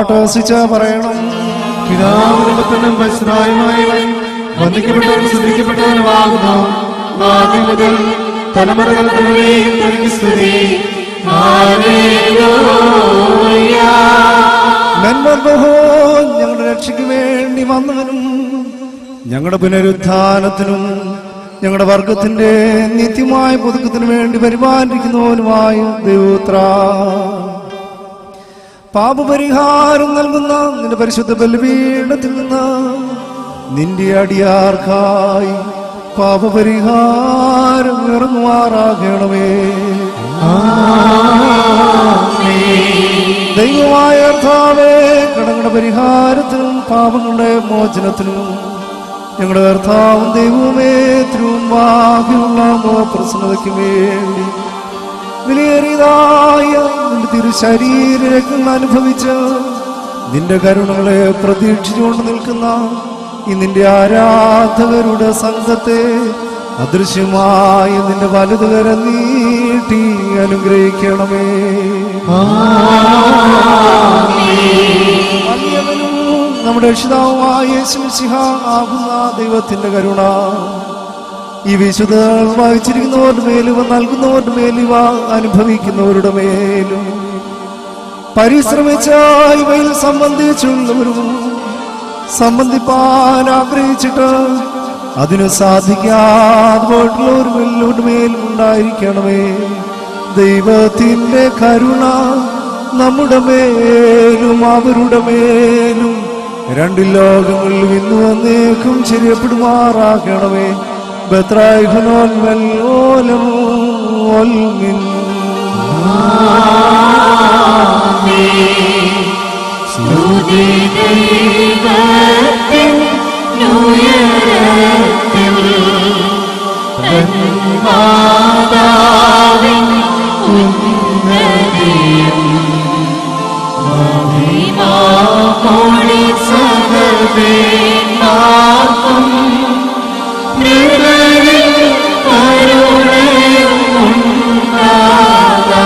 പാട്ട് വസിച്ച പറയണം. പിതാവിനും പുത്രനും പരിശുദ്ധാത്മാവുമായി വന്ദിക്കപ്പെട്ടവനും സ്തുതിക്കപ്പെട്ടവനുമാകുന്നു ആദ്യം മുതൽ തലമുറകൾ തലമുറയും തനിക്ക് സ്തുതി. ഹല്ലേലൂയ. നന്മർബഹോ ഞങ്ങളുടെ രക്ഷയ്ക്ക് വേണ്ടി വന്നവനും ഞങ്ങളുടെ പുനരുത്ഥാനത്തിനും ഞങ്ങളുടെ വർഗത്തിന്റെ നിത്യമായ പുതുക്കത്തിനു വേണ്ടി പരിപാലിക്കുന്നവനുമായ ദൈവോത്ര പാപപരിഹാരം നൽകുന്ന നിന്റെ പരിശുദ്ധ ബലിപീഠത്തിൽ നിന്ന് നിന്റെ അടിയാർക്കായി പാപപരിഹാരം ഇറങ്ങുമാറാകണമേ. ദൈവമായ കർത്താവേ, കടങ്ങളുടെ പരിഹാരത്തിനും പാപങ്ങളുടെ മോചനത്തിനും ഞങ്ങളുടെ കർത്താവും ദൈവവുമേ തിരുമുമ്പാകെയുള്ള പ്രസന്നതയ്ക്ക് വേണ്ടി വിലയേറിയതായ നിന്റെ തിരുശരീരങ്ങൾ അനുഭവിച്ച് നിന്റെ കരുണകളെ പ്രതീക്ഷിച്ചുകൊണ്ട് നിൽക്കുന്ന ഈ നിന്റെ ആരാധകരുടെ സംഘത്തെ അദൃശ്യമായ നിന്റെ വലതുകരം നീട്ടി അനുഗ്രഹിക്കണമേ. വലിയവനും നമ്മുടെ രക്ഷിതാവുമായ യേശു മിശിഹ ആകുന്ന ദൈവത്തിന്റെ കരുണ ഈ വിശുദ്ധങ്ങൾ വായിച്ചിരിക്കുന്നവരുടെ മേലും ഇവ നൽകുന്നവരുടെ മേലും ഇവ അനുഭവിക്കുന്നവരുടെ മേലും പരിശ്രമിച്ച ഇവയിൽ സംബന്ധിച്ചുള്ളവരും സംബന്ധിപ്പാൻ ആഗ്രഹിച്ചിട്ട് അതിന് സാധിക്കാതെ പോയിട്ടുള്ളവരുടെ മേലും ഉണ്ടായിരിക്കണമേ. ദൈവത്തിന്റെ കരുണ നമ്മുടെ മേലും അവരുടെ മേലും രണ്ട് ലോകങ്ങളിലും ഇന്നു വന്നേക്കും ശരിയപ്പെടുമാറാകണമേ. ബത്രായിഹ്നോൻ വല്ലോലം വൽമിൻ. സ്തുതി ദൈവത്തിൻ ഉയരത്തിൽ മാതാവിൻ ഉന്നതിയും മഹിമാമോടി സകലദേവന്മാർക്കും മൃഗരിൽ കരുണയും ഉണ്ടാകാം.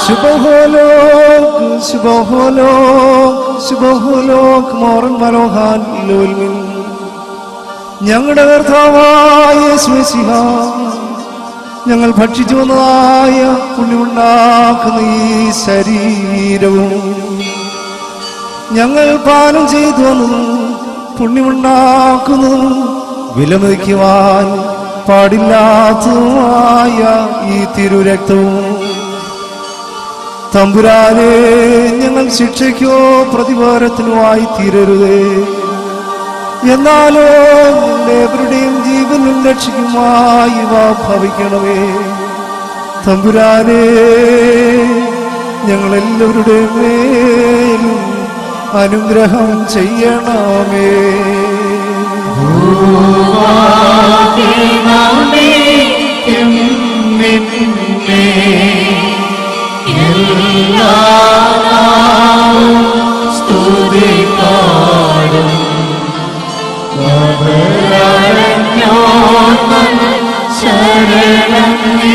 ശുഭഹോലോക് ശുഭഹോലോക് ശുഭഹോലോക് മോറൻ വലോഹാൻ ലോൽമിൻ. ഞങ്ങളുടെ കർത്താവായ യേശു മിശിഹ, ഞങ്ങൾ ഭക്ഷിച്ചു വന്നതായ പുണ്യമുണ്ടാക്കുന്ന ഈ ശരീരവും ഞങ്ങൾ പാനം ചെയ്തു വന്നതും പുണ്യമുണ്ടാക്കുന്നതും വിലമതിക്കുവാൻ പാടില്ലാത്തതുമായ ഈ തിരുരക്തവും തമ്പുരാനെ ഞങ്ങൾ ശിക്ഷയ്ക്കോ പ്രതിവാരത്തിനുമായി തീരരുതേ. എന്നാലോ എവരുടെയും ജീവനും രക്ഷയ്ക്കുമായി ഇവ ഭവിക്കണമേ. തമ്പുരാനെ ഞങ്ങളെല്ലാവരുടെയും മേലും അനുഗ്രഹം ചെയ്യണമേ. സ്തുതിക്കാടും ശരണം നീ